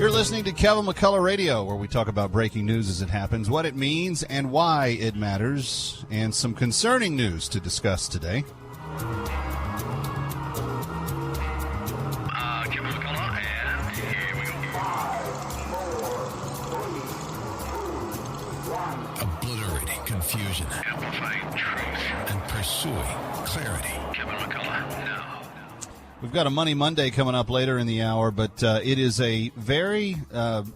You're listening to Kevin McCullough Radio, where we talk about breaking news as it happens, what it means, and why it matters, and some concerning news to discuss today. Kevin McCullough, and here we go. Obliterating confusion. Amplifying truth. And pursuing clarity. Kevin McCullough, now. We've got a Money Monday coming up later in the hour, but it is a very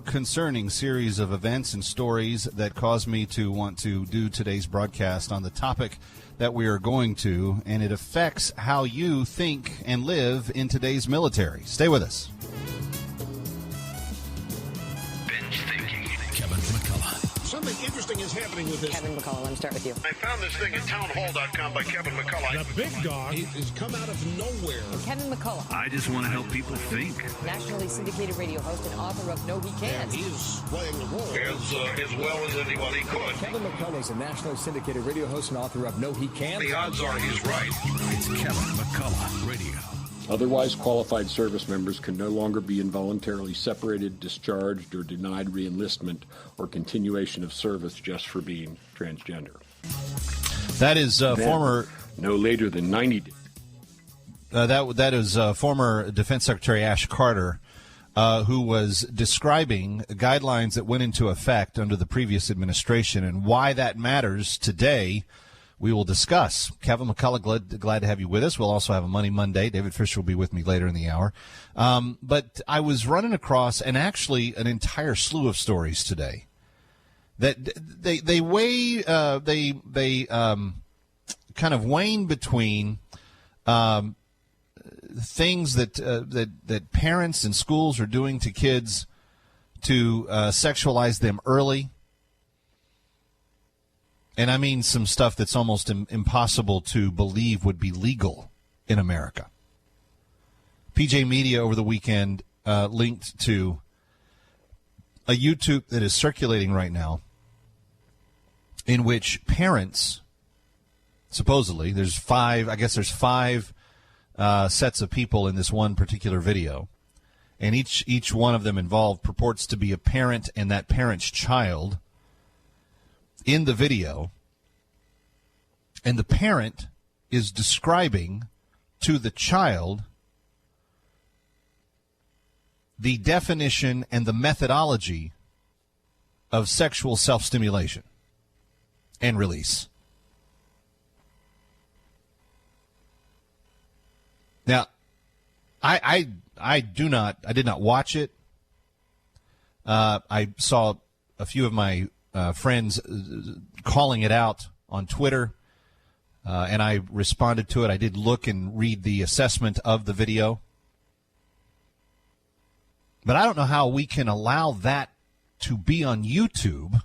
concerning series of events and stories that caused me to want to do today's broadcast on the topic that we are going to, and it affects how you think and live in today's military. Stay with us. Binge thinking. Kevin McCullough. Something interesting is happening with this. Kevin McCullough, let me start with you. I found this thing at townhall.com by Kevin McCullough. The big dog has come out of nowhere. Kevin McCullough, I just want to help people think. nationally syndicated radio host and author of No He Can't. He is playing the role as well as anybody could. Kevin McCullough is a nationally syndicated radio host and author of No He Can't. The odds are he's right. It's Kevin McCullough Radio. Otherwise qualified service members can no longer be involuntarily separated, discharged, or denied reenlistment or continuation of service just for being transgender. That is former... No later than 90 days. That is former Defense Secretary Ash Carter, who was describing guidelines that went into effect under the previous administration, and why that matters today we will discuss. Kevin McCullough, glad to have you with us. We'll also have a Money Monday. David Fischer will be with me later in the hour. But I was running across an entire slew of stories today that they kind of wane between things that parents and schools are doing to kids to sexualize them early. And I mean some stuff that's almost impossible to believe would be legal in America. PJ Media over the weekend linked to a YouTube that is circulating right now in which parents, supposedly, there's five sets of people in this one particular video, and each one of them involved purports to be a parent and that parent's child in the video, and the parent is describing to the child the definition and the methodology of sexual self-stimulation and release. Now, I did not watch it. I saw a few of my friends calling it out on Twitter, and I responded to it. I did look and read the assessment of the video. But I don't know how we can allow that to be on YouTube.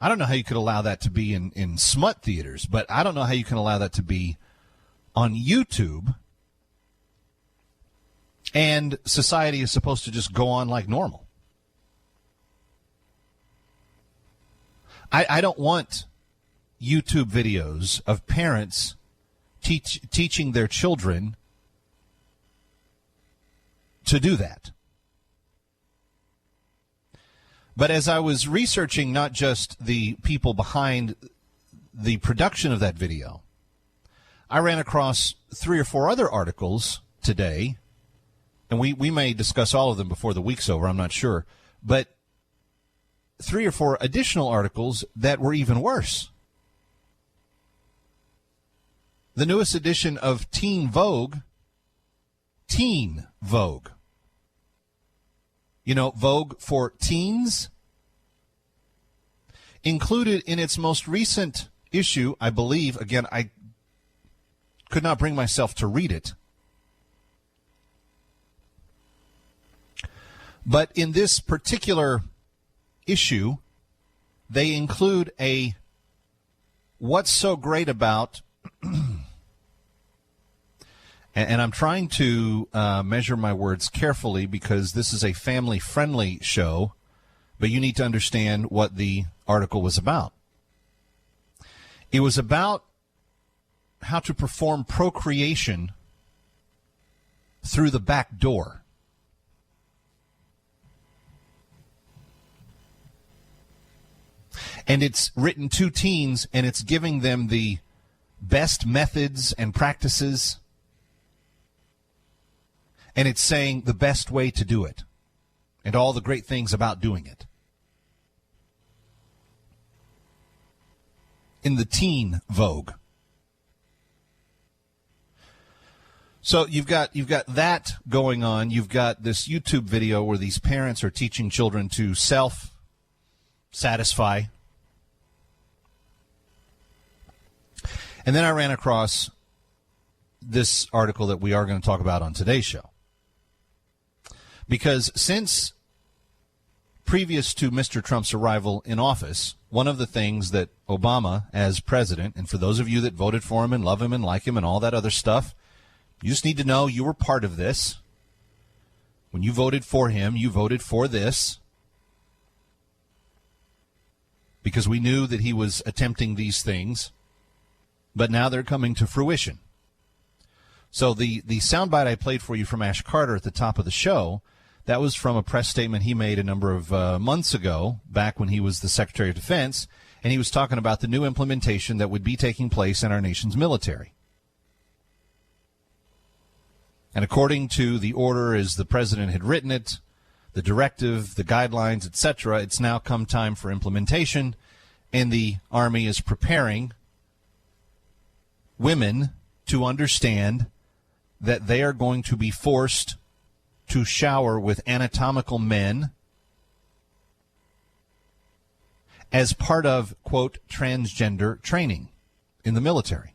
I don't know how you could allow that to be in smut theaters, but I don't know how you can allow that to be on YouTube. And society is supposed to just go on like normal. I don't want YouTube videos of parents teaching their children to do that. But as I was researching not just the people behind the production of that video, I ran across 3 or 4 other articles today, and we may discuss all of them before the week's over, I'm not sure, but 3 or 4 additional articles that were even worse. The newest edition of Teen Vogue, you know, Vogue for teens, included in its most recent issue, I believe, again, I could not bring myself to read it, but in this particular issue, they include a what's so great about, and I'm trying to measure my words carefully because this is a family-friendly show, but you need to understand what the article was about. It was about how to perform procreation through the back door. And it's written to teens, and it's giving them the best methods and practices. And it's saying the best way to do it and all the great things about doing it. In the teen Vogue. So you've got that going on. You've got this YouTube video where these parents are teaching children to self-satisfy. And then I ran across this article that we are going to talk about on today's show. Because since previous to Mr. Trump's arrival in office, one of the things that Obama, as president, and for those of you that voted for him and love him and like him and all that other stuff, you just need to know you were part of this. When you voted for him, you voted for this. Because we knew that he was attempting these things. But now they're coming to fruition. So the soundbite I played for you from Ash Carter at the top of the show, that was from a press statement he made a number of months ago, back when he was the Secretary of Defense, and he was talking about the new implementation that would be taking place in our nation's military. And according to the order as the president had written it, the directive, the guidelines, etc., it's now come time for implementation, and the Army is preparing women to understand that they are going to be forced to shower with anatomical men as part of, quote, transgender training in the military.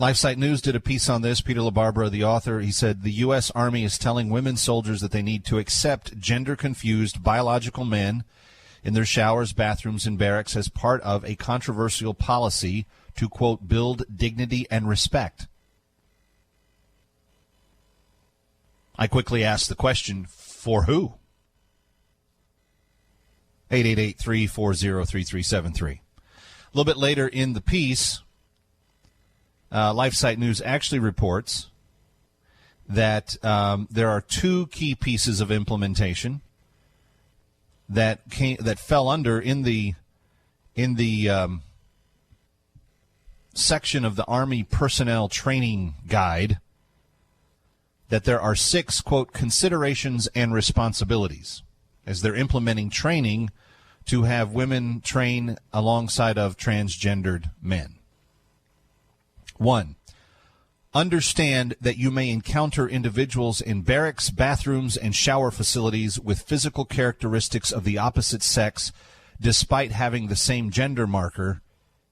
LifeSite News did a piece on this. Peter LaBarbera, the author, he said the U.S. Army is telling women soldiers that they need to accept gender-confused biological men in their showers, bathrooms, and barracks as part of a controversial policy to, quote, build dignity and respect. I quickly asked the question, for who? 888-340-3373. A little bit later in the piece, LifeSite News actually reports that there are two key pieces of implementation that fell under in the section of the Army Personnel Training Guide, that there are 6, quote, considerations and responsibilities as they're implementing training to have women train alongside of transgendered men. 1, understand that you may encounter individuals in barracks, bathrooms, and shower facilities with physical characteristics of the opposite sex despite having the same gender marker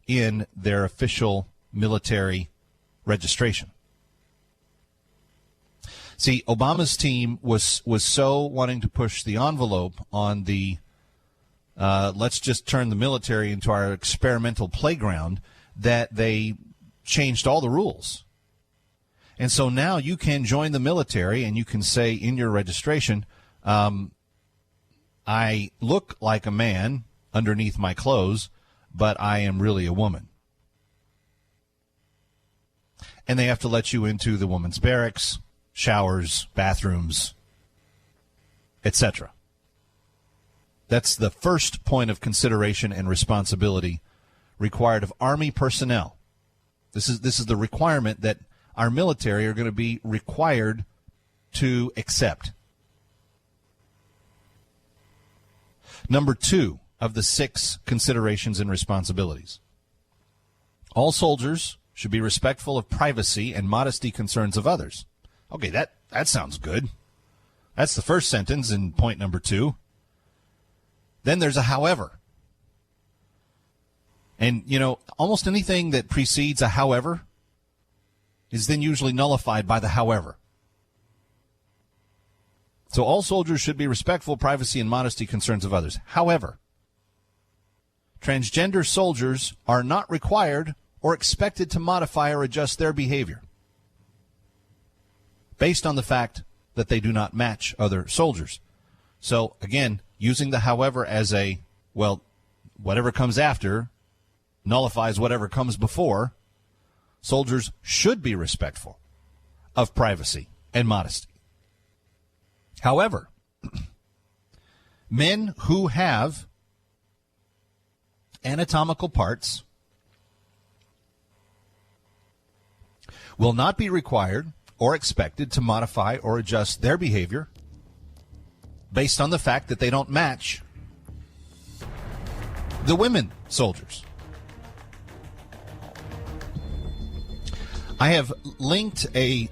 in their official military registration. See, Obama's team was so wanting to push the envelope on the let's just turn the military into our experimental playground that they changed all the rules. And so now you can join the military and you can say in your registration, I look like a man underneath my clothes, but I am really a woman. And they have to let you into the women's barracks, showers, bathrooms, etc. That's the first point of consideration and responsibility required of Army personnel. This is the requirement that our military are going to be required to accept. Number 2 of the 6 considerations and responsibilities. All soldiers should be respectful of privacy and modesty concerns of others. Okay, that sounds good. That's the first sentence in point number 2. Then there's a however. And, you know, almost anything that precedes a however is then usually nullified by the however. So all soldiers should be respectful of privacy and modesty concerns of others. However, transgender soldiers are not required or expected to modify or adjust their behavior based on the fact that they do not match other soldiers. So, again, using the however as a, well, whatever comes after nullifies whatever comes before, soldiers should be respectful of privacy and modesty. However, men who have anatomical parts will not be required or expected to modify or adjust their behavior based on the fact that they don't match the women soldiers. I have linked a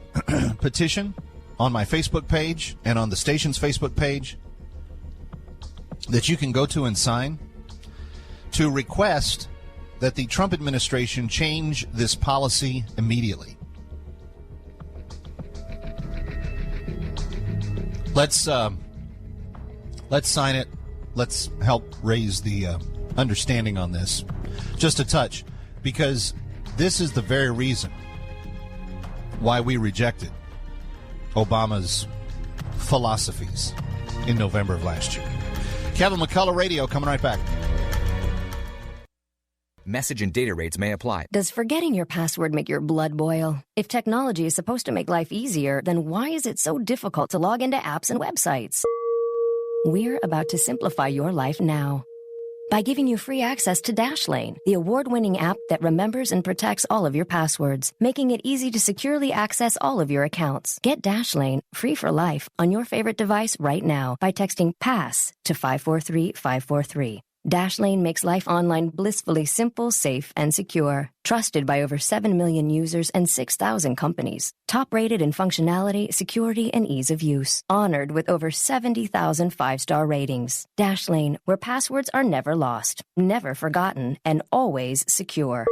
petition on my Facebook page and on the station's Facebook page that you can go to and sign to request that the Trump administration change this policy immediately. Let's sign it. Let's help raise the understanding on this just a touch, because this is the very reason why we rejected Obama's philosophies in November of last year. Kevin McCullough Radio, coming right back. Message and data rates may apply. Does forgetting your password make your blood boil? If technology is supposed to make life easier, then why is it so difficult to log into apps and websites? We're about to simplify your life now by giving you free access to Dashlane, the award-winning app that remembers and protects all of your passwords, making it easy to securely access all of your accounts. Get Dashlane free for life on your favorite device right now by texting PASS to 543-543. Dashlane makes life online blissfully simple, safe, and secure. Trusted by over 7 million users and 6,000 companies. Top-rated in functionality, security, and ease of use. Honored with over 70,000 five-star ratings. Dashlane, where passwords are never lost, never forgotten, and always secure.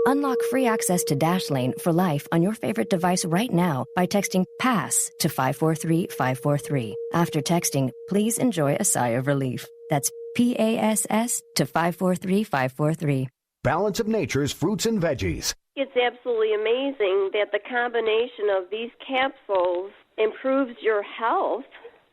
Unlock free access to Dashlane for life on your favorite device right now by texting PASS to 543-543. After texting, please enjoy a sigh of relief. That's PASS to 543-543. Balance of Nature's fruits and veggies. It's absolutely amazing that the combination of these capsules improves your health.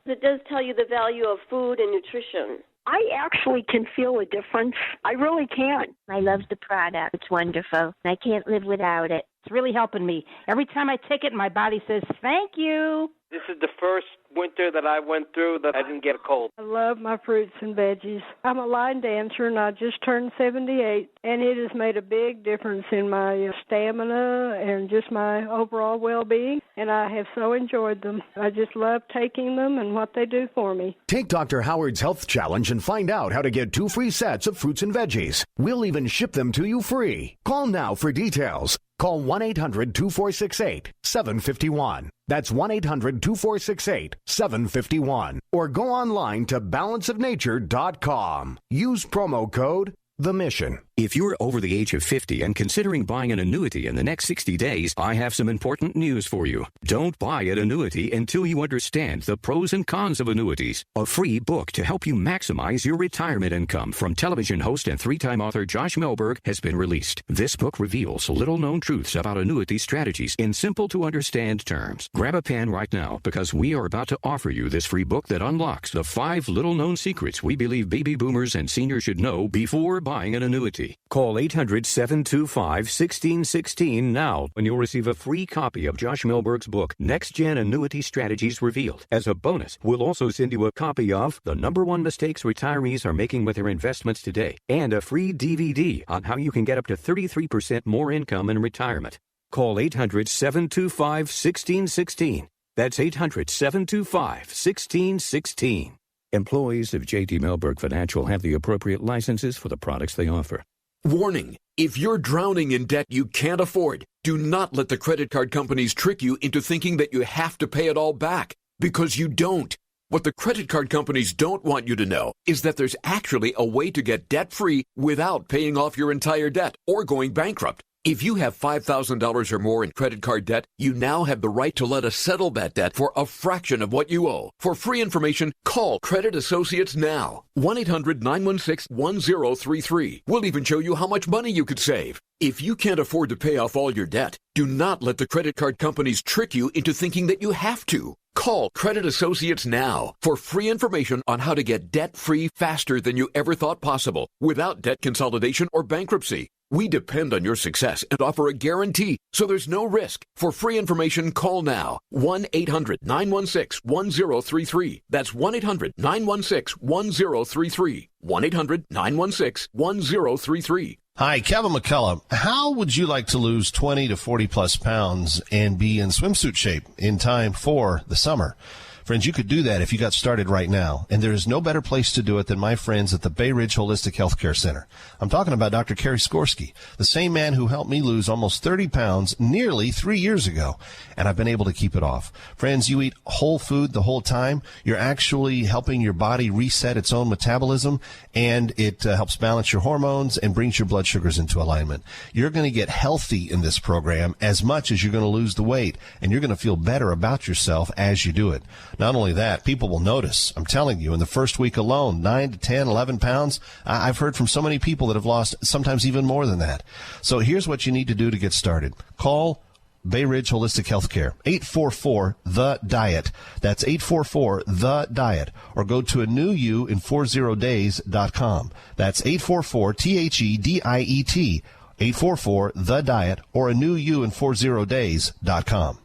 It does tell you the value of food and nutrition. I actually can feel a difference. I really can. I love the product. It's wonderful. I can't live without it. It's really helping me. Every time I take it, my body says, thank you. This is the first winter that I went through that I didn't get a cold. I love my fruits and veggies. I'm a line dancer, and I just turned 78, and it has made a big difference in my stamina and just my overall well-being, and I have so enjoyed them. I just love taking them and what they do for me. Take Dr. Howard's Health Challenge and find out how to get 2 free sets of fruits and veggies. We'll even ship them to you free. Call now for details. Call 1-800-2468-751. That's 1-800-2468-751. Or go online to balanceofnature.com. Use promo code The Mission. If you're over the age of 50 and considering buying an annuity in the next 60 days, I have some important news for you. Don't buy an annuity until you understand the pros and cons of annuities. A free book to help you maximize your retirement income from television host and 3-time author Josh Melberg has been released. This book reveals little-known truths about annuity strategies in simple-to-understand terms. Grab a pen right now because we are about to offer you this free book that unlocks the 5 little-known secrets we believe baby boomers and seniors should know before buying an annuity. Call 800-725-1616 now and you'll receive a free copy of Josh Melberg's book, Next Gen Annuity Strategies Revealed. As a bonus, we'll also send you a copy of The #1 Mistakes Retirees Are Making with Their Investments Today and a free DVD on how you can get up to 33% more income in retirement. Call 800-725-1616. That's 800-725-1616. Employees of J.D. Melberg Financial have the appropriate licenses for the products they offer. Warning, if you're drowning in debt you can't afford, do not let the credit card companies trick you into thinking that you have to pay it all back, because you don't. What the credit card companies don't want you to know is that there's actually a way to get debt-free without paying off your entire debt or going bankrupt. If you have $5,000 or more in credit card debt, you now have the right to let us settle that debt for a fraction of what you owe. For free information, call Credit Associates now. 1-800-916-1033. We'll even show you how much money you could save. If you can't afford to pay off all your debt, do not let the credit card companies trick you into thinking that you have to. Call Credit Associates now for free information on how to get debt-free faster than you ever thought possible without debt consolidation or bankruptcy. We depend on your success and offer a guarantee, so there's no risk. For free information, call now. 1-800-916-1033. That's 1-800-916-1033. 1-800-916-1033. Hi, Kevin McCullough. How would you like to lose 20 to 40 plus pounds and be in swimsuit shape in time for the summer? Friends, you could do that if you got started right now, and there is no better place to do it than my friends at the Bay Ridge Holistic Healthcare Center. I'm talking about Dr. Kerry Skorsky, the same man who helped me lose almost 30 pounds nearly 3 years ago, and I've been able to keep it off. Friends, you eat whole food the whole time. You're actually helping your body reset its own metabolism, and it helps balance your hormones and brings your blood sugars into alignment. You're going to get healthy in this program as much as you're going to lose the weight, and you're going to feel better about yourself as you do it. Not only that, people will notice. I'm telling you, in the first week alone, 9 to 10, 11 pounds. I've heard from so many people that have lost sometimes even more than that. So here's what you need to do to get started. Call Bay Ridge Holistic Healthcare, 844-THE-DIET. That's 844-THE-DIET. Or go to anewYouIn40days.com. That's 844-THEDIET, 844-THE-DIET, or anewYouIn40days.com.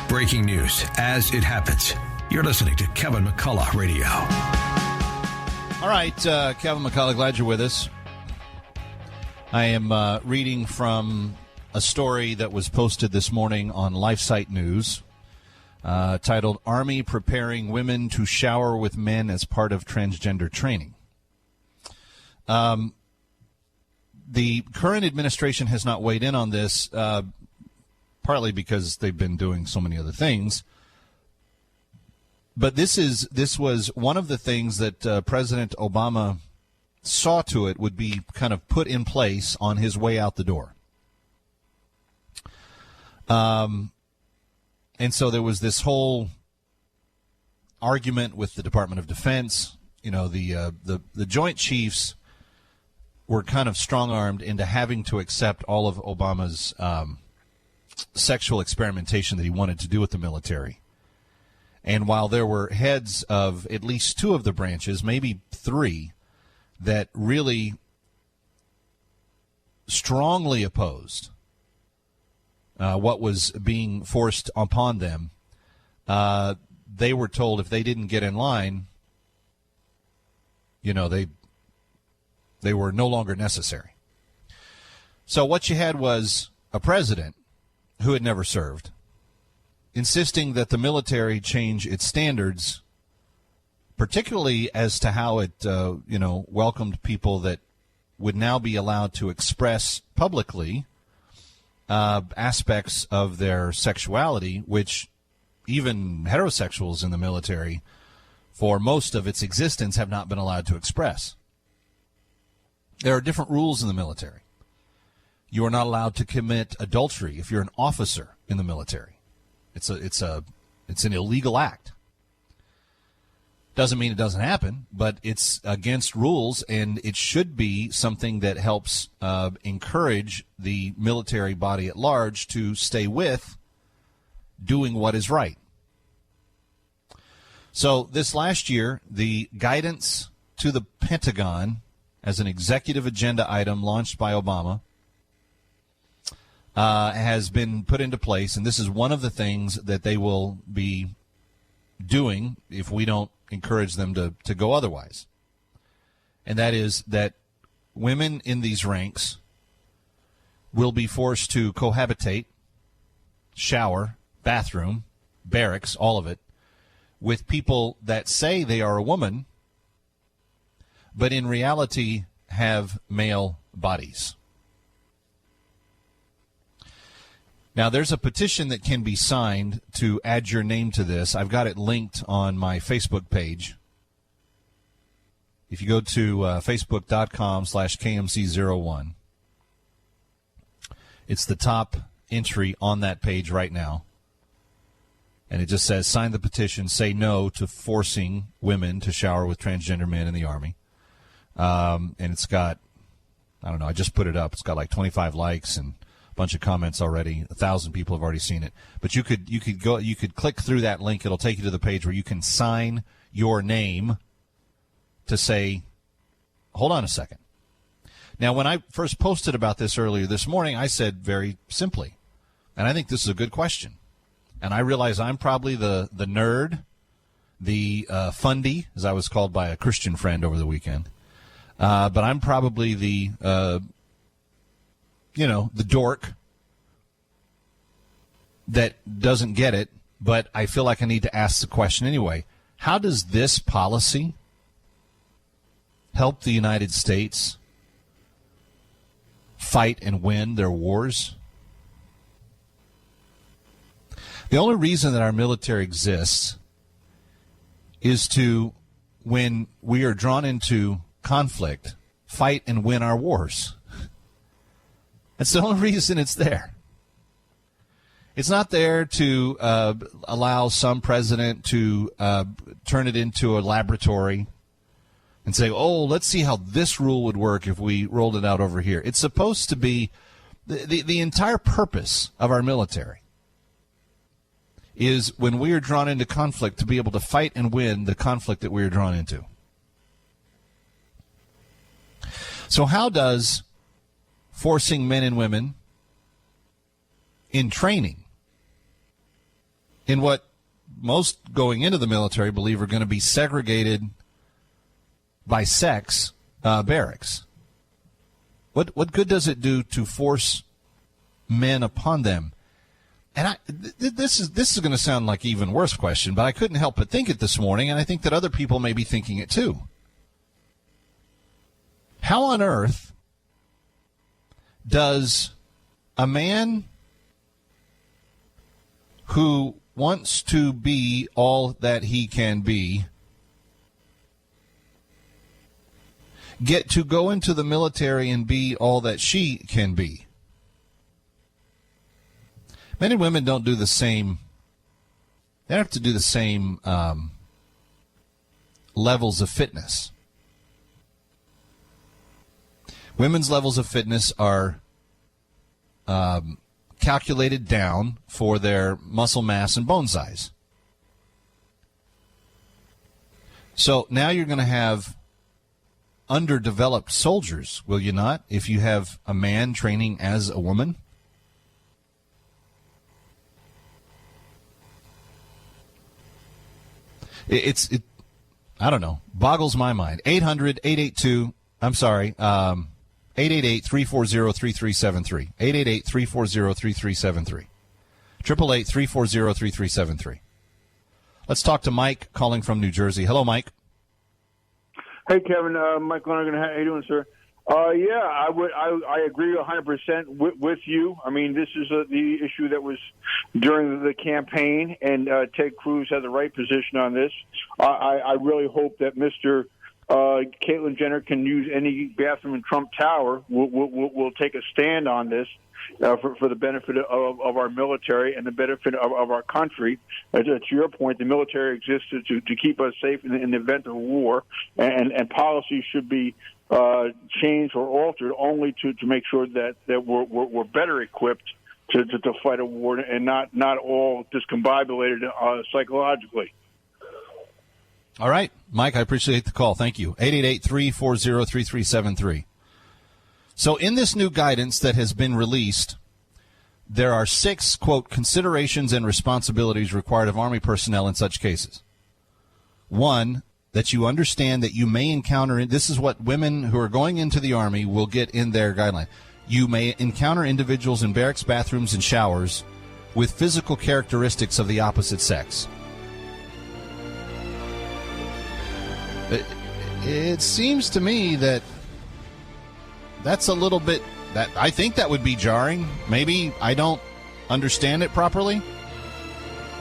Breaking news as it happens. You're listening to Kevin McCullough Radio. All right, Kevin McCullough, glad you're with us. I am reading from a story that was posted this morning on LifeSite News titled, Army Preparing Women to Shower with Men as Part of Transgender Training. The current administration has not weighed in on this, partly because they've been doing so many other things. But this was one of the things that President Obama saw to it would be kind of put in place on his way out the door. And so there was this whole argument with the Department of Defense. You know, the Joint Chiefs were kind of strong-armed into having to accept all of Obama's sexual experimentation that he wanted to do with the military. And while there were heads of at least two of the branches, maybe three, that really strongly opposed what was being forced upon them, they were told if they didn't get in line, you know, they were no longer necessary. So what you had was a president who had never served, insisting that the military change its standards, particularly as to how it, welcomed people that would now be allowed to express publicly aspects of their sexuality, which even heterosexuals in the military, for most of its existence, have not been allowed to express. There are different rules in the military. You are not allowed to commit adultery if you're an officer in the military. It's an illegal act. Doesn't mean it doesn't happen, but it's against rules, and it should be something that helps encourage the military body at large to stay with doing what is right. So this last year, the guidance to the Pentagon as an executive agenda item launched by Obama has been put into place, and this is one of the things that they will be doing if we don't encourage them to go otherwise. And that is that women in these ranks will be forced to cohabitate, shower, bathroom, barracks, all of it, with people that say they are a woman, but in reality have male bodies. Now, there's a petition that can be signed to add your name to this. I've got it linked on my Facebook page. If you go to facebook.com/KMC01, it's the top entry on that page right now. And it just says, sign the petition, say no to forcing women to shower with transgender men in the Army. And it's got, I don't know, I just put it up. It's got like 25 likes and a bunch of comments already. 1,000 people have already seen it. But you could click through that link. It'll take you to the page where you can sign your name to say, hold on a second. Now, when I first posted about this earlier this morning, I said very simply, and I think this is a good question, and I realize I'm probably the nerd, the fundy, as I was called by a Christian friend over the weekend, but I'm probably the dork that doesn't get it, but I feel like I need to ask the question anyway. How does this policy help the United States fight and win their wars? The only reason that our military exists is to, when we are drawn into conflict, fight and win our wars. That's the only reason it's there. It's not there to allow some president to turn it into a laboratory and say, oh, let's see how this rule would work if we rolled it out over here. It's supposed to be the entire purpose of our military is when we are drawn into conflict to be able to fight and win the conflict that we are drawn into. So how does forcing men and women in training, in what most going into the military believe are going to be segregated by sex barracks, what good does it do to force men upon them? And this is going to sound like an even worse question, but I couldn't help but think it this morning, and I think that other people may be thinking it too. How on earth does a man who wants to be all that he can be get to go into the military and be all that she can be? Men and women don't do the same. They don't have to do the same levels of fitness. Women's levels of fitness are calculated down for their muscle mass and bone size. So now you're going to have underdeveloped soldiers, will you not, if you have a man training as a woman? It I don't know, boggles my mind. 888-340-3373. 888-340-3373. 888-340-3373. Let's talk to Mike calling from New Jersey. Hello, Mike. Hey, Kevin. Mike Lonergan. How you doing, sir? I agree 100% with you. I mean, this is the issue that was during the campaign, and Ted Cruz had the right position on this. I really hope that Mr. Caitlyn Jenner can use any bathroom in Trump Tower. We'll take a stand on this for the benefit of our military and the benefit of our country. To your point, the military exists to keep us safe in the event of war, and policy should be changed or altered only to make sure that we're better equipped to fight a war and not all discombobulated psychologically. All right, Mike, I appreciate the call. Thank you. 888-340-3373. So in this new guidance that has been released, there are 6, quote, considerations and responsibilities required of Army personnel in such cases. 1, that you understand that you may encounter, this is what women who are going into the Army will get in their guideline. You may encounter individuals in barracks, bathrooms, and showers with physical characteristics of the opposite sex. It seems to me that that's a little bit, that I think that would be jarring. Maybe I don't understand it properly.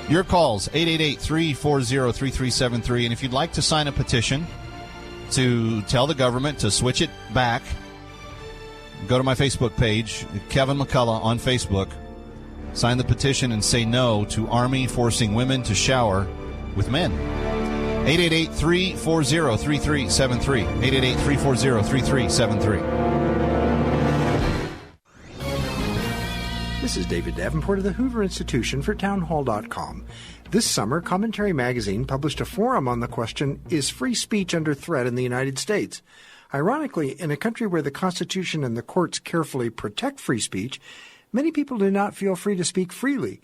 Your calls, 888-340-3373. And if you'd like to sign a petition to tell the government to switch it back, go to my Facebook page, Kevin McCullough on Facebook, Sign the petition and say no to Army forcing women to shower with men. 888-340-3373. 888-340-3373. This is David Davenport of the Hoover Institution for Townhall.com. This summer, Commentary Magazine published a forum on the question, is free speech under threat in the United States? Ironically, in a country where the Constitution and the courts carefully protect free speech, many people do not feel free to speak freely.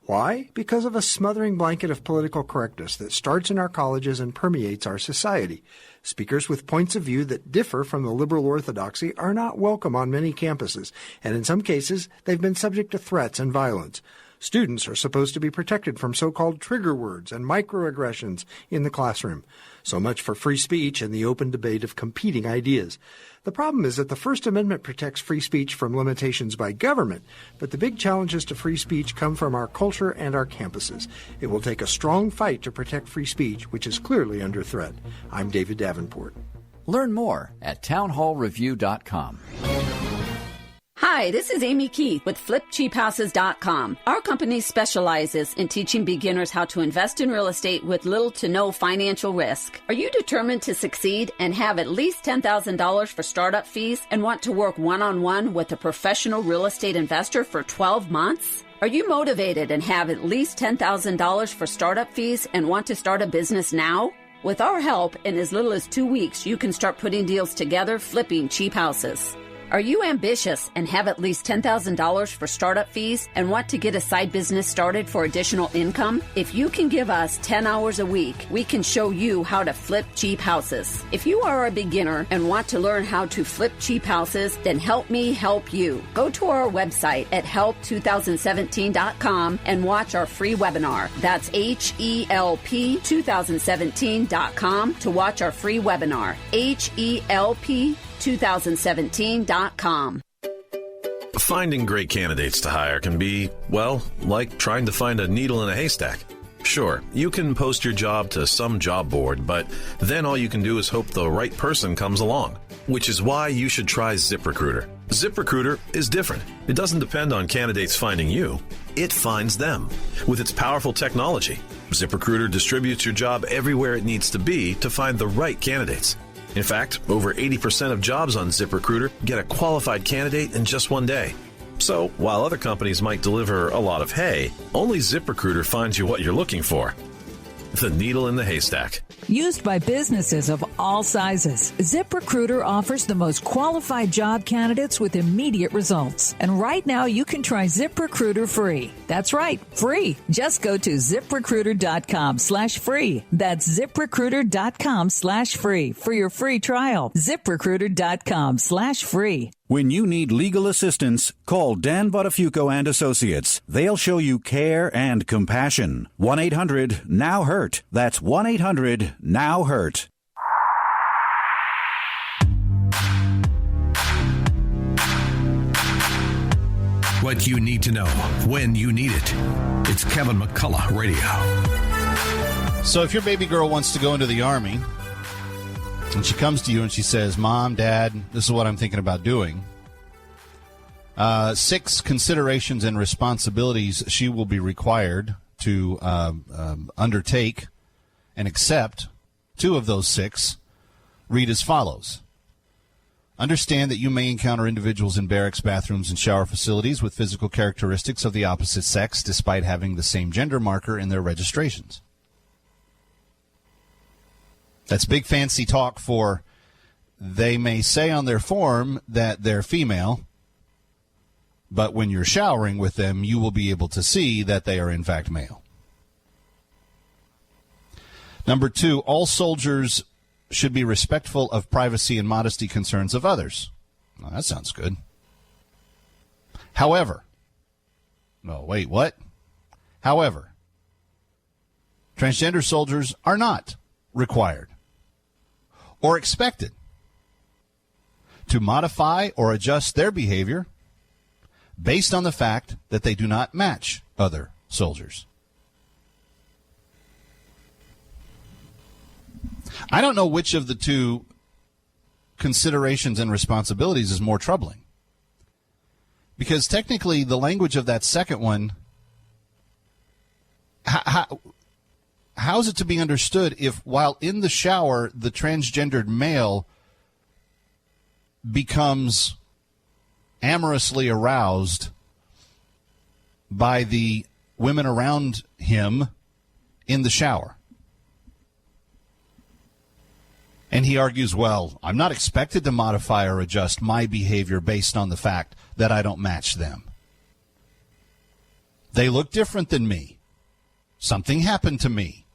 Why? Because of a smothering blanket of political correctness that starts in our colleges and permeates our society. Speakers with points of view that differ from the liberal orthodoxy are not welcome on many campuses, and in some cases, they've been subject to threats and violence. Students are supposed to be protected from so-called trigger words and microaggressions in the classroom. So much for free speech and the open debate of competing ideas. The problem is that the First Amendment protects free speech from limitations by government, but the big challenges to free speech come from our culture and our campuses. It will take a strong fight to protect free speech, which is clearly under threat. I'm David Davenport. Learn more at townhallreview.com. Hi, this is Amy Keith with FlipCheapHouses.com. Our company specializes in teaching beginners how to invest in real estate with little to no financial risk. Are you determined to succeed and have at least $10,000 for startup fees and want to work one-on-one with a professional real estate investor for 12 months? Are you motivated and have at least $10,000 for startup fees and want to start a business now? With our help, in as little as 2 weeks, you can start putting deals together, flipping cheap houses. Are you ambitious and have at least $10,000 for startup fees and want to get a side business started for additional income? If you can give us 10 hours a week, we can show you how to flip cheap houses. If you are a beginner and want to learn how to flip cheap houses, then help me help you. Go to our website at help2017.com and watch our free webinar. That's HELP2017.com to watch our free webinar. HELP2017.com. Finding great candidates to hire can be, well, like trying to find a needle in a haystack. Sure, you can post your job to some job board, but then all you can do is hope the right person comes along, which is why you should try ZipRecruiter. ZipRecruiter is different. It doesn't depend on candidates finding you. It finds them. With its powerful technology, ZipRecruiter distributes your job everywhere it needs to be to find the right candidates. In fact, over 80% of jobs on ZipRecruiter get a qualified candidate in just one day. So, while other companies might deliver a lot of hay, only ZipRecruiter finds you what you're looking for. The needle in the haystack. Used by businesses of all sizes, ZipRecruiter offers the most qualified job candidates with immediate results. And right now, you can try ZipRecruiter free. That's right, free. Just go to ZipRecruiter.com/free. That's ZipRecruiter.com/free for your free trial. ZipRecruiter.com/free. When you need legal assistance, call Dan Botafuco and Associates. They'll show you care and compassion. 1-800-NOW-HURT. That's 1-800-NOW-HURT. What you need to know when you need it. It's Kevin McCullough Radio. So if your baby girl wants to go into the Army, and she comes to you and she says, Mom, Dad, this is what I'm thinking about doing. 6 considerations and responsibilities she will be required to undertake and accept. 2 of those 6 read as follows. Understand that you may encounter individuals in barracks, bathrooms, and shower facilities with physical characteristics of the opposite sex despite having the same gender marker in their registrations. That's big fancy talk for they may say on their form that they're female, but when you're showering with them, you will be able to see that they are in fact male. Number 2, all soldiers should be respectful of privacy and modesty concerns of others. Well, that sounds good. However, However, transgender soldiers are not required or expected to modify or adjust their behavior based on the fact that they do not match other soldiers. I don't know which of the 2 considerations and responsibilities is more troubling. Because technically the language of that second one, how is it to be understood if while in the shower the transgendered male becomes amorously aroused by the women around him in the shower? And he argues, well, I'm not expected to modify or adjust my behavior based on the fact that I don't match them. They look different than me. Something happened to me.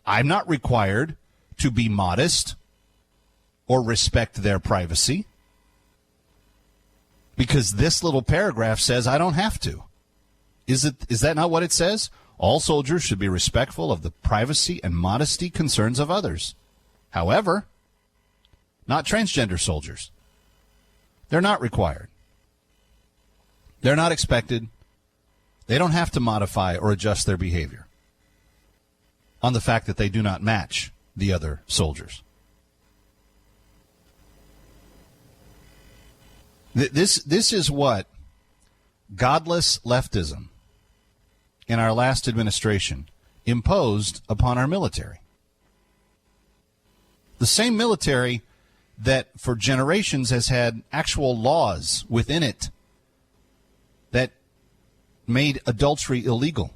I'm not required to be modest or respect their privacy because this little paragraph says I don't have to. Is that not what it says? All soldiers should be respectful of the privacy and modesty concerns of others. However, not transgender soldiers. They're not required. They're not expected. They don't have to modify or adjust their behavior on the fact that they do not match the other soldiers. This is what godless leftism in our last administration imposed upon our military. The same military that for generations has had actual laws within it that made adultery illegal.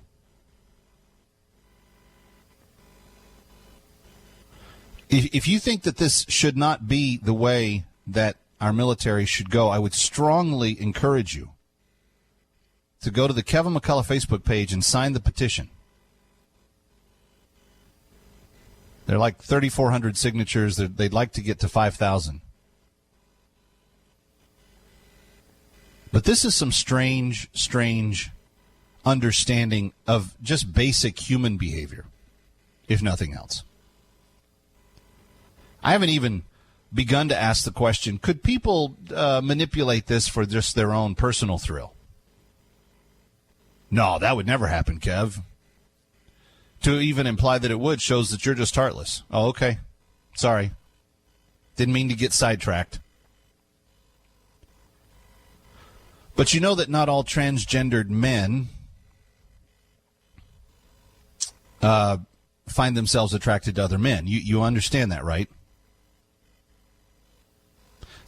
If you think that this should not be the way that our military should go, I would strongly encourage you to go to the Kevin McCullough Facebook page and sign the petition. They're like 3,400 signatures. They'd like to get to 5,000. But this is some strange understanding of just basic human behavior, if nothing else. I haven't even begun to ask the question, could people manipulate this for just their own personal thrill? No, that would never happen, Kev. To even imply that it would shows that you're just heartless. Oh, okay. Sorry. Didn't mean to get sidetracked. But you know that not all transgendered men find themselves attracted to other men. You understand that, right?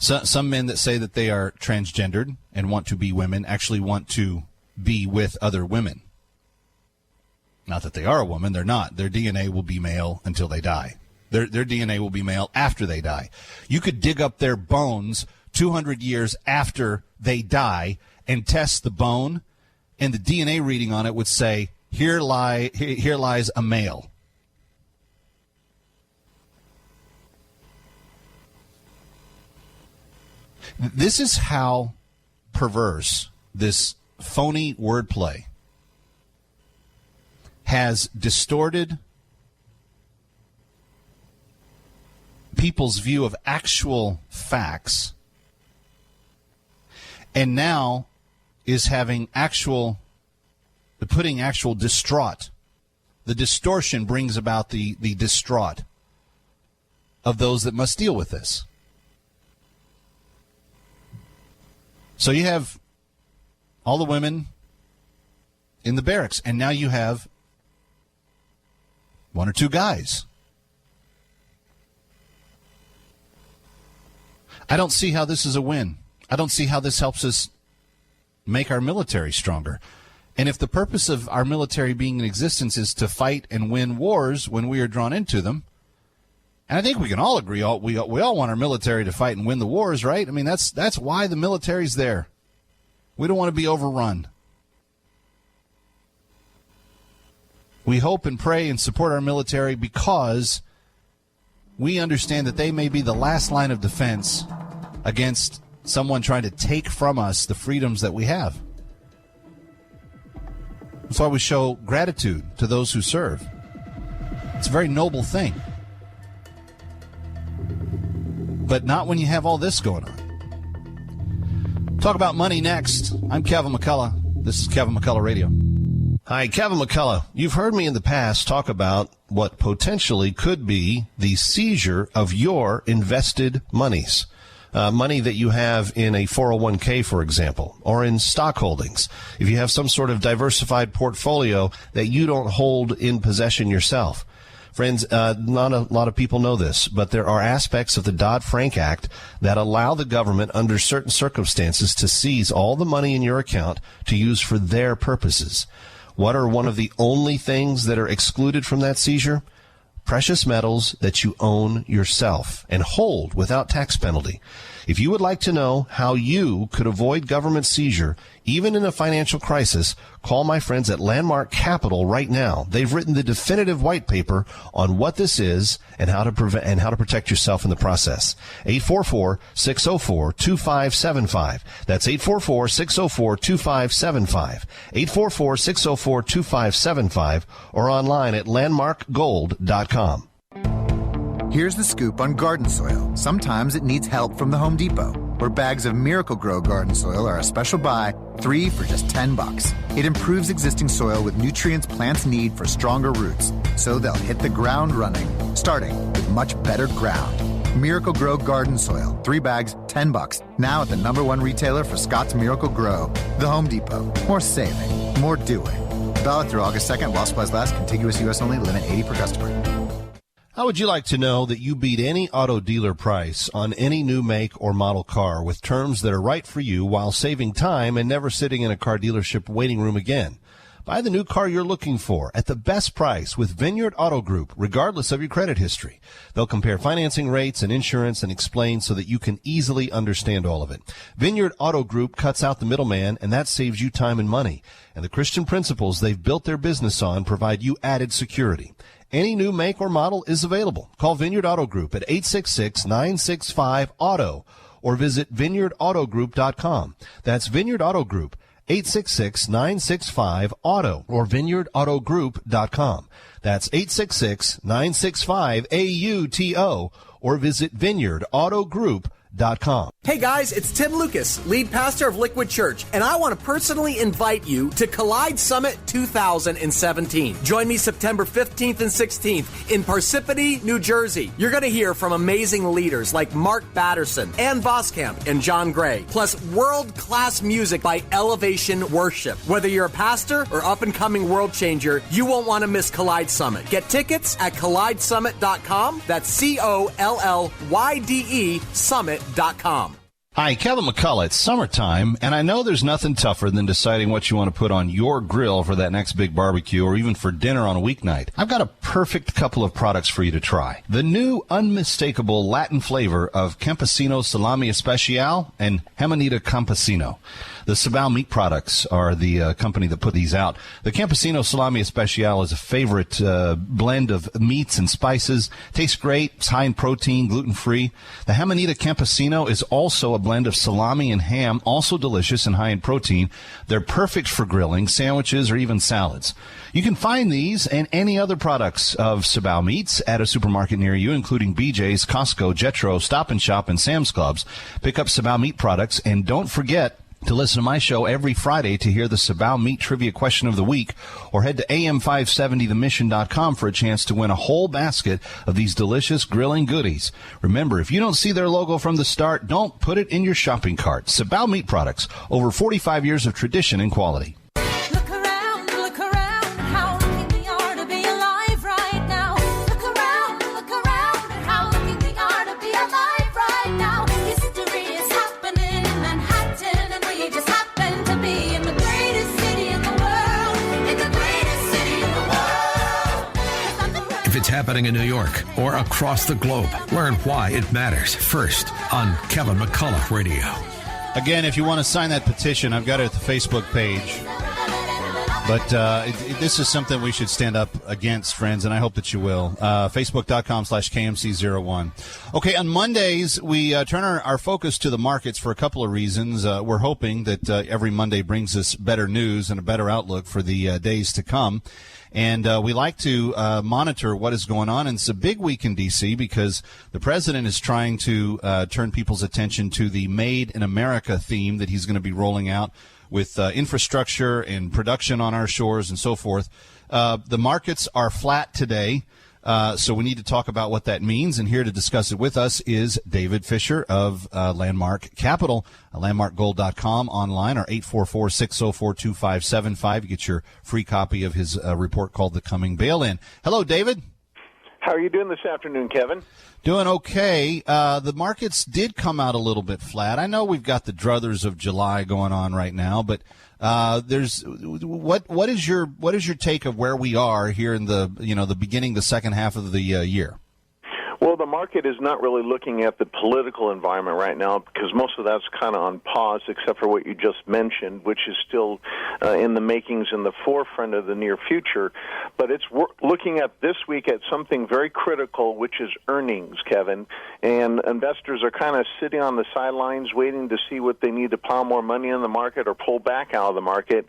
So, some men that say that they are transgendered and want to be women actually want to be with other women. Not that they are a woman, they're not. Their DNA will be male until they die. Their DNA will be male after they die. You could dig up their bones 200 years after they die and test the bone, and the DNA reading on it would say, here lies a male. This is how perverse this phony wordplay has distorted people's view of actual facts and now is having putting actual distraught. The distortion brings about the distraught of those that must deal with this. So you have all the women in the barracks, and now you have one or two guys. I don't see how this is a win. I don't see how this helps us make our military stronger. And if the purpose of our military being in existence is to fight and win wars when we are drawn into them, and I think we can all agree, we all want our military to fight and win the wars, right? I mean, that's why the military's there. We don't want to be overrun. We hope and pray and support our military because we understand that they may be the last line of defense against someone trying to take from us the freedoms that we have. That's why we show gratitude to those who serve. It's a very noble thing. But not when you have all this going on. Talk about money next. I'm Kevin McCullough. This is Kevin McCullough Radio. Hi, Kevin McCullough. You've heard me in the past talk about what potentially could be the seizure of your invested monies. money that you have in a 401k, for example, or in stock holdings. If you have some sort of diversified portfolio that you don't hold in possession yourself. Friends, not a lot of people know this, but there are aspects of the Dodd-Frank Act that allow the government under certain circumstances to seize all the money in your account to use for their purposes. What are one of the only things that are excluded from that seizure? Precious metals that you own yourself and hold without tax penalty. If you would like to know how you could avoid government seizure, even in a financial crisis, call my friends at Landmark Capital right now. They've written the definitive white paper on what this is and how to protect yourself in the process. 844-604-2575. That's 844-604-2575. 844-604-2575 or online at landmarkgold.com. Here's the scoop on garden soil. Sometimes it needs help from the Home Depot, where bags of Miracle-Gro garden soil are a special buy, 3 for just $10. It improves existing soil with nutrients plants need for stronger roots, so they'll hit the ground running, starting with much better ground. Miracle-Gro garden soil, 3 bags, $10. Now at the #1 retailer for Scott's Miracle-Gro, the Home Depot. More saving, more doing. Valid through August 2nd while supplies last. Contiguous U.S. only. Limit 80 per customer. How would you like to know that you beat any auto dealer price on any new make or model car with terms that are right for you while saving time and never sitting in a car dealership waiting room again? Buy the new car you're looking for at the best price with Vineyard Auto Group, regardless of your credit history. They'll compare financing rates and insurance and explain so that you can easily understand all of it. Vineyard Auto Group cuts out the middleman, and that saves you time and money. And the Christian principles they've built their business on provide you added security. Any new make or model is available. Call Vineyard Auto Group at 866-965-AUTO or visit vineyardautogroup.com. That's Vineyard Auto Group, 866-965-AUTO or vineyardautogroup.com. That's 866-965-AUTO or visit vineyardautogroup.com. Hey guys, it's Tim Lucas, lead pastor of Liquid Church, and I want to personally invite you to Collide Summit 2017. Join me September 15th and 16th in Parsippany, New Jersey. You're going to hear from amazing leaders like Mark Batterson, Ann Voskamp, and John Gray, plus world-class music by Elevation Worship. Whether you're a pastor or up-and-coming world changer, you won't want to miss Collide Summit. Get tickets at collidesummit.com. That's COLLYDE Summit.com. Hi, Kevin McCullough. It's summertime, and I know there's nothing tougher than deciding what you want to put on your grill for that next big barbecue or even for dinner on a weeknight. I've got a perfect couple of products for you to try. The new unmistakable Latin flavor of Campesino Salami Especial and Amanita Campesino. The Sabal Meat Products are the company that put these out. The Campesino Salami Especial is a favorite blend of meats and spices. Tastes great. It's high in protein, gluten-free. The Amanita Campesino is also a blend of salami and ham, also delicious and high in protein. They're perfect for grilling, sandwiches, or even salads. You can find these and any other products of Sabal Meats at a supermarket near you, including BJ's, Costco, Jetro, Stop & Shop, and Sam's Clubs. Pick up Sabal Meat Products, and don't forget to listen to my show every Friday to hear the Sabal Meat Trivia Question of the Week, or head to am570themission.com for a chance to win a whole basket of these delicious grilling goodies. Remember, if you don't see their logo from the start, don't put it in your shopping cart. Sabal Meat Products, over 45 years of tradition and quality. It's happening in New York or across the globe. Learn why it matters first on Kevin McCullough Radio. Again, if you want to sign that petition, I've got it at the Facebook page. But this is something we should stand up against, friends, and I hope that you will. Facebook.com/KMC01. Okay, on Mondays, we turn our focus to the markets for a couple of reasons. We're hoping that every Monday brings us better news and a better outlook for the days to come. And we like to monitor what is going on. And it's a big week in D.C. because the president is trying to turn people's attention to the Made in America theme that he's going to be rolling out with infrastructure and production on our shores and so forth. The markets are flat today. So we need to talk about what that means, and here to discuss it with us is David Fischer of Landmark Capital, landmarkgold.com online, or 844-604-2575. You get your free copy of his report called The Coming Bail-In. Hello, David. How are you doing this afternoon, Kevin? Doing okay. The markets did come out a little bit flat. I know we've got the druthers of July going on right now, but there's what is your take of where we are here in the beginning, the second half of the year? Well, the market is not really looking at the political environment right now because most of that's kind of on pause, except for what you just mentioned, which is still in the makings in the forefront of the near future. But it's looking at this week at something very critical, which is earnings, Kevin. And investors are kind of sitting on the sidelines waiting to see what they need to pile more money in the market or pull back out of the market.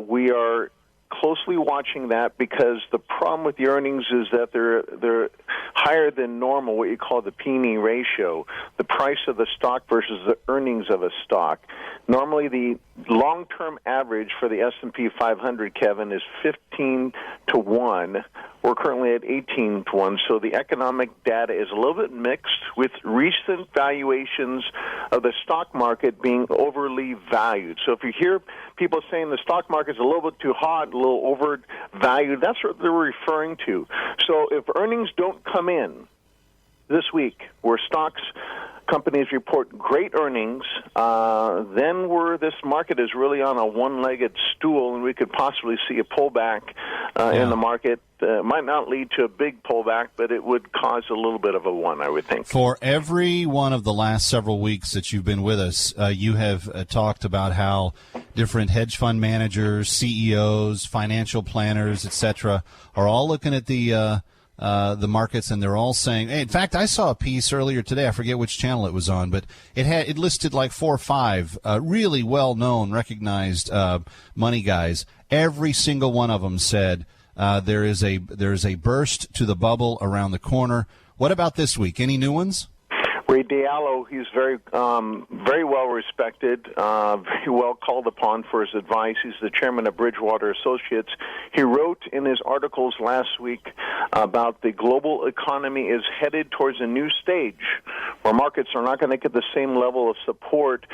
We are closely watching that because the problem with the earnings is that they're higher than normal, what you call the P/E ratio, the price of the stock versus the earnings of a stock. Normally, the long-term average for the S&P 500, Kevin, is 15 to 1. We're currently at 18 to 1, so the economic data is a little bit mixed with recent valuations of the stock market being overly valued. So if you hear people saying the stock market's a little bit too hot, a little overvalued, that's what they're referring to. So if earnings don't come in this week where companies report great earnings, then this market is really on a one-legged stool, and we could possibly see a pullback in the market. Might not lead to a big pullback, but it would cause a little bit of a one, I would think. For every one of the last several weeks that you've been with us, you have talked about how different hedge fund managers, CEOs, financial planners, etc., are all looking at the markets, and they're all saying, hey, in fact, I saw a piece earlier today, I forget which channel it was on, but it listed like 4 or 5 really well-known, recognized money guys. Every single one of them said there is a burst to the bubble around the corner. What about this week? Any new ones? Ray Diallo, he's very well respected, very well called upon for his advice. He's the chairman of Bridgewater Associates. He wrote in his articles last week about the global economy is headed towards a new stage where markets are not going to get the same level of support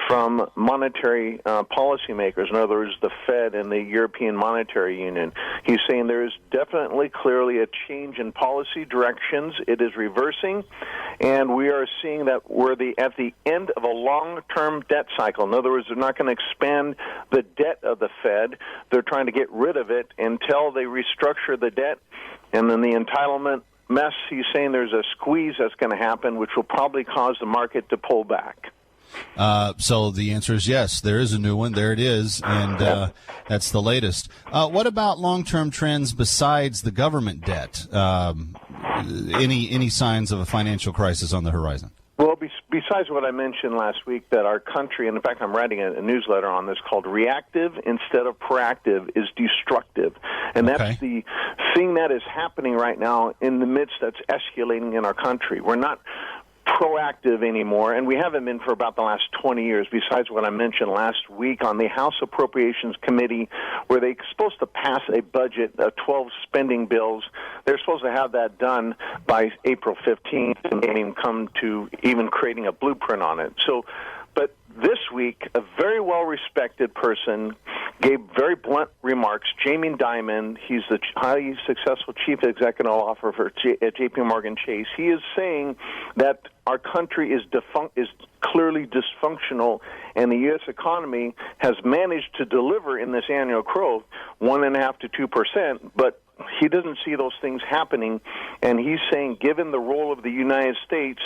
from monetary policymakers, in other words, the Fed and the European Monetary Union. He's saying there is definitely clearly a change in policy directions. It is reversing, and we are seeing that we're at the end of a long-term debt cycle. In other words, they're not going to expand the debt of the Fed. They're trying to get rid of it until they restructure the debt. And then the entitlement mess, he's saying there's a squeeze that's going to happen, which will probably cause the market to pull back. So the answer is yes, there is a new one. There it is, and that's the latest. What about long-term trends besides the government debt? Any signs of a financial crisis on the horizon? Well, besides what I mentioned last week, that our country, and in fact I'm writing a newsletter on this called Reactive Instead of Proactive is Destructive. And that's the thing that is happening right now in the midst that's escalating in our country. We're not proactive anymore, and we haven't been for about the last 20 years, besides what I mentioned last week on the House Appropriations Committee, where they're supposed to pass a budget of 12 spending bills. They're supposed to have that done by April 15th and even come to even creating a blueprint on it. But this week, a very well-respected person gave very blunt remarks. Jamie Dimon, he's the highly successful chief executive officer at J.P. Morgan Chase. He is saying that our country is clearly dysfunctional, and the U.S. economy has managed to deliver in this annual growth 1.5% to 2%, but he doesn't see those things happening, and he's saying, given the role of the United States,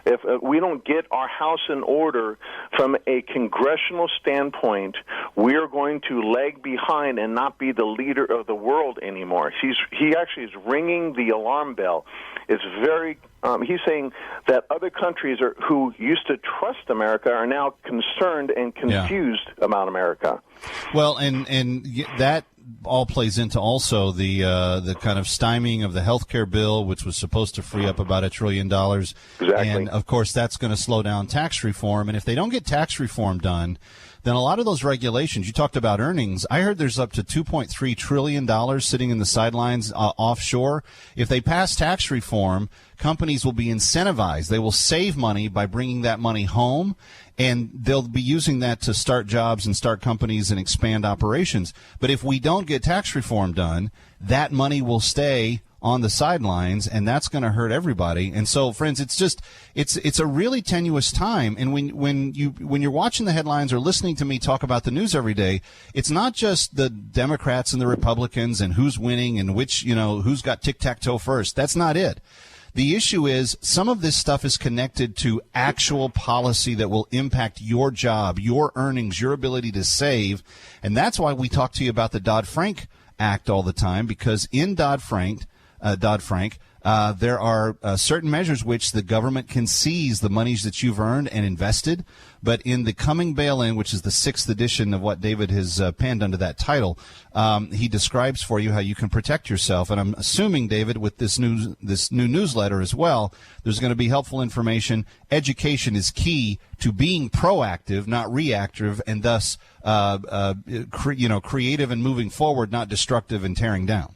if we don't get our house in order from a congressional standpoint, we are going to lag behind and not be the leader of the world anymore. He actually is ringing the alarm bell. It's very he's saying that other countries who used to trust America are now concerned and confused about America. Well, and that all plays into also the kind of stymieing of the health care bill, which was supposed to free up about $1 trillion. Exactly. And, of course, that's going to slow down tax reform. And if they don't get tax reform done, then a lot of those regulations, you talked about earnings. I heard there's up to $2.3 trillion sitting in the sidelines offshore. If they pass tax reform, companies will be incentivized. They will save money by bringing that money home, and they'll be using that to start jobs and start companies and expand operations. But if we don't get tax reform done, that money will stay on the sidelines, and that's going to hurt everybody. And so, friends, it's a really tenuous time. And when you're watching the headlines or listening to me talk about the news every day, it's not just the Democrats and the Republicans and who's winning and which, who's got tic-tac-toe first. That's not it. The issue is some of this stuff is connected to actual policy that will impact your job, your earnings, your ability to save. And that's why we talk to you about the Dodd-Frank Act all the time, because in Dodd-Frank, there are certain measures which the government can seize the monies that you've earned and invested. But in the coming bail-in, which is the 6th edition of what David has penned under that title, he describes for you how you can protect yourself. And I'm assuming, David, with this new newsletter as well, there's going to be helpful information. Education is key to being proactive, not reactive, and thus creative and moving forward, not destructive and tearing down.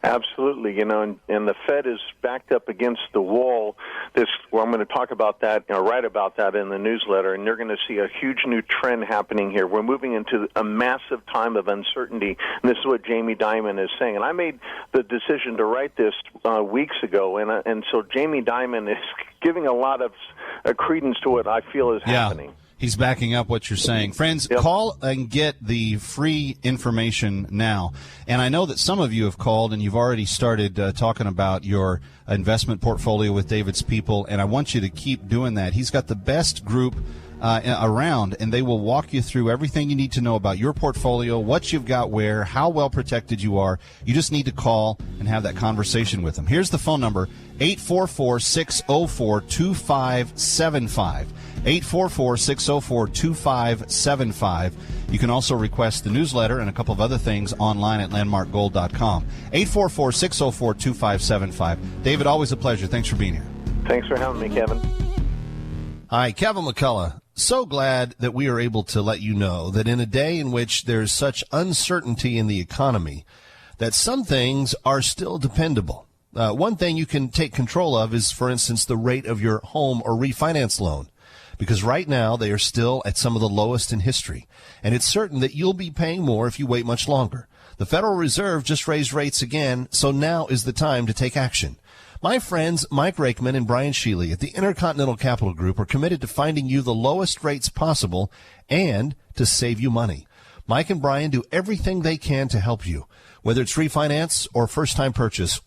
Absolutely, and the Fed is backed up against the wall. I'm going to talk about that, write about that in the newsletter, and you're going to see a huge new trend happening here. We're moving into a massive time of uncertainty, and this is what Jamie Dimon is saying. And I made the decision to write this weeks ago, and so Jamie Dimon is giving a lot of credence to what I feel is happening. He's backing up what you're saying. Friends, call and get the free information now. And I know that some of you have called and you've already started talking about your investment portfolio with David's people, and I want you to keep doing that. He's got the best group around, and they will walk you through everything you need to know about your portfolio, what you've got where, how well protected you are. You just need to call and have that conversation with them. Here's the phone number, 844-604-2575. 844-604-2575. You can also request the newsletter and a couple of other things online at landmarkgold.com. 844-604-2575. David, always a pleasure. Thanks for being here. Thanks for having me, Kevin. Hi, Kevin McCullough. So glad that we are able to let you know that in a day in which there's such uncertainty in the economy, that some things are still dependable. One thing you can take control of is, for instance, the rate of your home or refinance loan, because right now they are still at some of the lowest in history, and it's certain that you'll be paying more if you wait much longer. The Federal Reserve just raised rates again, so now is the time to take action. My friends Mike Rakeman and Brian Shealy at the Intercontinental Capital Group are committed to finding you the lowest rates possible and to save you money. Mike and Brian do everything they can to help you, whether it's refinance or first-time purchase.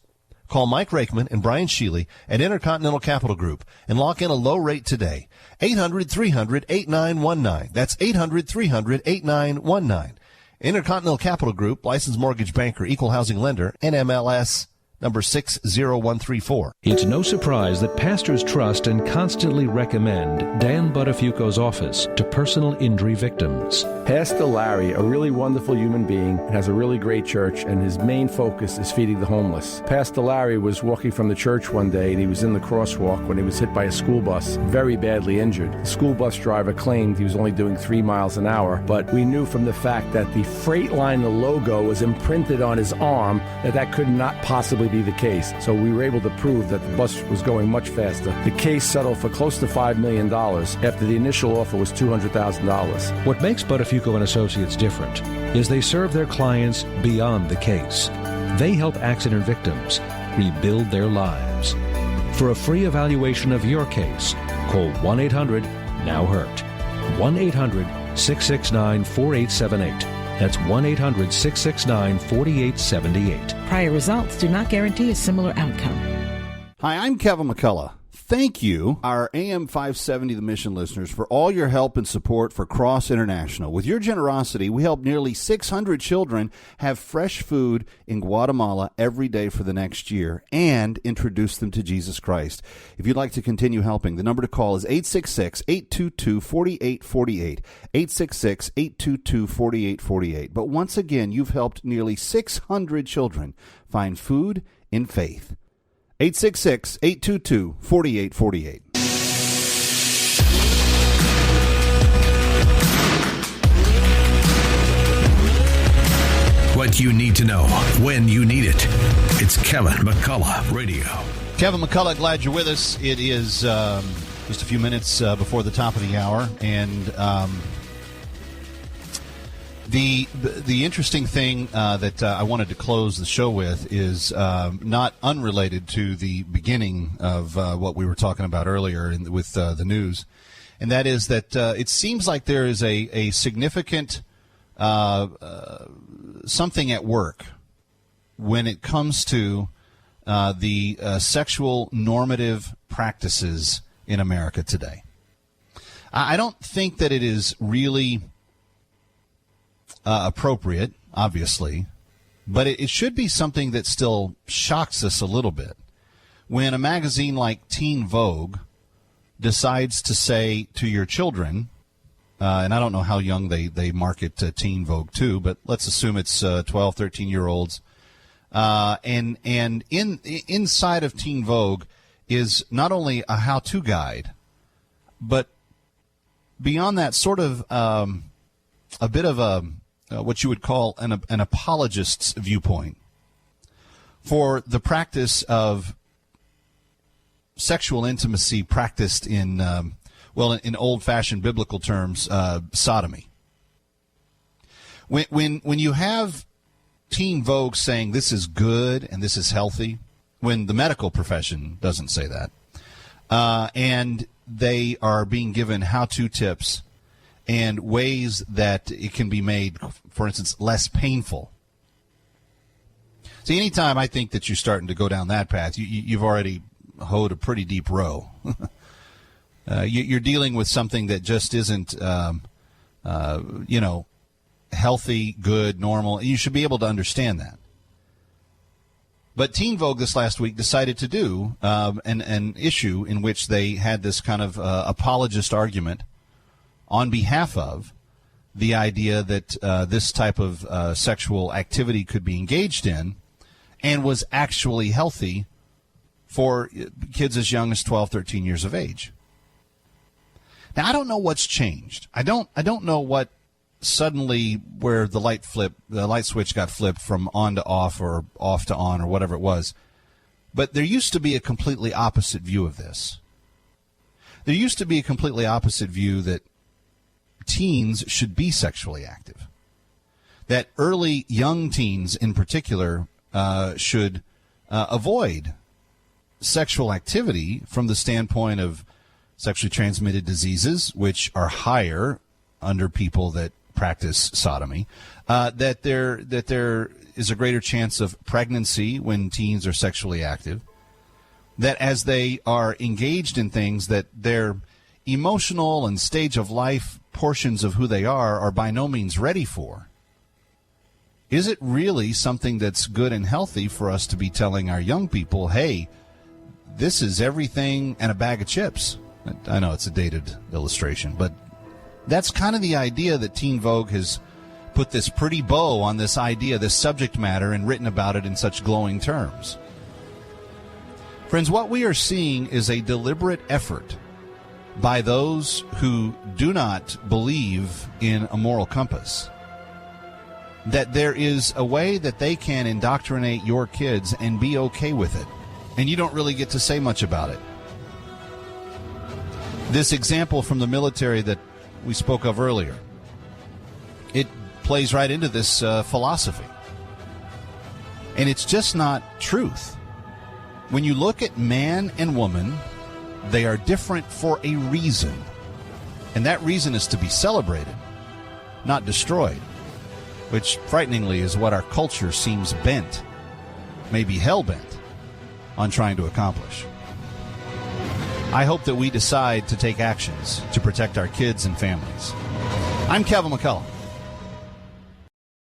Call Mike Rakeman and Brian Shealy at Intercontinental Capital Group and lock in a low rate today. 800-300-8919. That's 800-300-8919. Intercontinental Capital Group, licensed mortgage banker, equal housing lender, NMLS number 60134. It's no surprise that pastors trust and constantly recommend Dan Buttafuoco's office to personal injury victims. Pastor Larry, a really wonderful human being, has a really great church, and his main focus is feeding the homeless. Pastor Larry was walking from the church one day, and he was in the crosswalk when he was hit by a school bus, very badly injured. The school bus driver claimed he was only doing 3 miles an hour, but we knew from the fact that the Freightliner logo was imprinted on his arm that could not possibly be the case. So we were able to prove that the bus was going much faster. The case settled for close to $5 million after the initial offer was $200,000. What makes Buttafuoco and Associates different is they serve their clients beyond the case. They help accident victims rebuild their lives. For a free evaluation of your case, call 1-800-NOW-HURT. 1-800-669-4878. That's 1-800-669-4878. Prior results do not guarantee a similar outcome. Hi, I'm Kevin McCullough. thank you, our AM 570 The Mission listeners, for all your help and support for Cross International. With your generosity, we help nearly 600 children have fresh food in Guatemala every day for the next year and introduce them to Jesus Christ. If you'd like to continue helping, the number to call is 866-822-4848, 866-822-4848. But once again, you've helped nearly 600 children find food in faith. 866-822-4848. What you need to know when you need it. It's Kevin McCullough Radio. Kevin McCullough, glad you're with us. It is just a few minutes before the top of the hour, and the interesting thing that I wanted to close the show with is not unrelated to the beginning of what we were talking about earlier with the news, and that is that it seems like there is a significant something at work when it comes to the sexual normative practices in America today. I don't think that it is really appropriate, obviously, but it should be something that still shocks us a little bit. When a magazine like Teen Vogue decides to say to your children, and I don't know how young they market Teen Vogue to, but let's assume it's 12, 13-year-olds, and inside of Teen Vogue is not only a how-to guide, but beyond that, sort of a bit of a what you would call an apologist's viewpoint for the practice of sexual intimacy practiced in, in old-fashioned biblical terms, sodomy. When you have Teen Vogue saying this is good and this is healthy, when the medical profession doesn't say that, and they are being given how-to tips and ways that it can be made, for instance, less painful. See, anytime I think that you're starting to go down that path, you've already hoed a pretty deep row. You're dealing with something that just isn't, healthy, good, normal. You should be able to understand that. But Teen Vogue this last week decided to do an issue in which they had this kind of apologist argument on behalf of the idea that this type of sexual activity could be engaged in and was actually healthy for kids as young as 12, 13 years of age. Now, I don't know what's changed. I don't know what suddenly where the light switch got flipped from on to off or off to on or whatever it was. But there used to be a completely opposite view of this. There used to be a completely opposite view that teens should be sexually active, that early young teens in particular should avoid sexual activity from the standpoint of sexually transmitted diseases, which are higher under people that practice sodomy, that there is a greater chance of pregnancy when teens are sexually active, that as they are engaged in things that their emotional and stage of life portions of who they are by no means ready for. Is it really something that's good and healthy for us to be telling our young people, hey, this is everything and a bag of chips? I know it's a dated illustration, but that's kind of the idea that Teen Vogue has put this pretty bow on this idea, this subject matter, and written about it in such glowing terms. Friends, what we are seeing is a deliberate effort by those who do not believe in a moral compass, that there is a way that they can indoctrinate your kids and be okay with it, and you don't really get to say much about it. This example from the military that we spoke of earlier, it plays right into this philosophy. And it's just not truth. When you look at man and woman, they are different for a reason. And that reason is to be celebrated, not destroyed, which frighteningly is what our culture seems bent, maybe hell-bent, on trying to accomplish. I hope that we decide to take actions to protect our kids and families. I'm Kevin McCullough.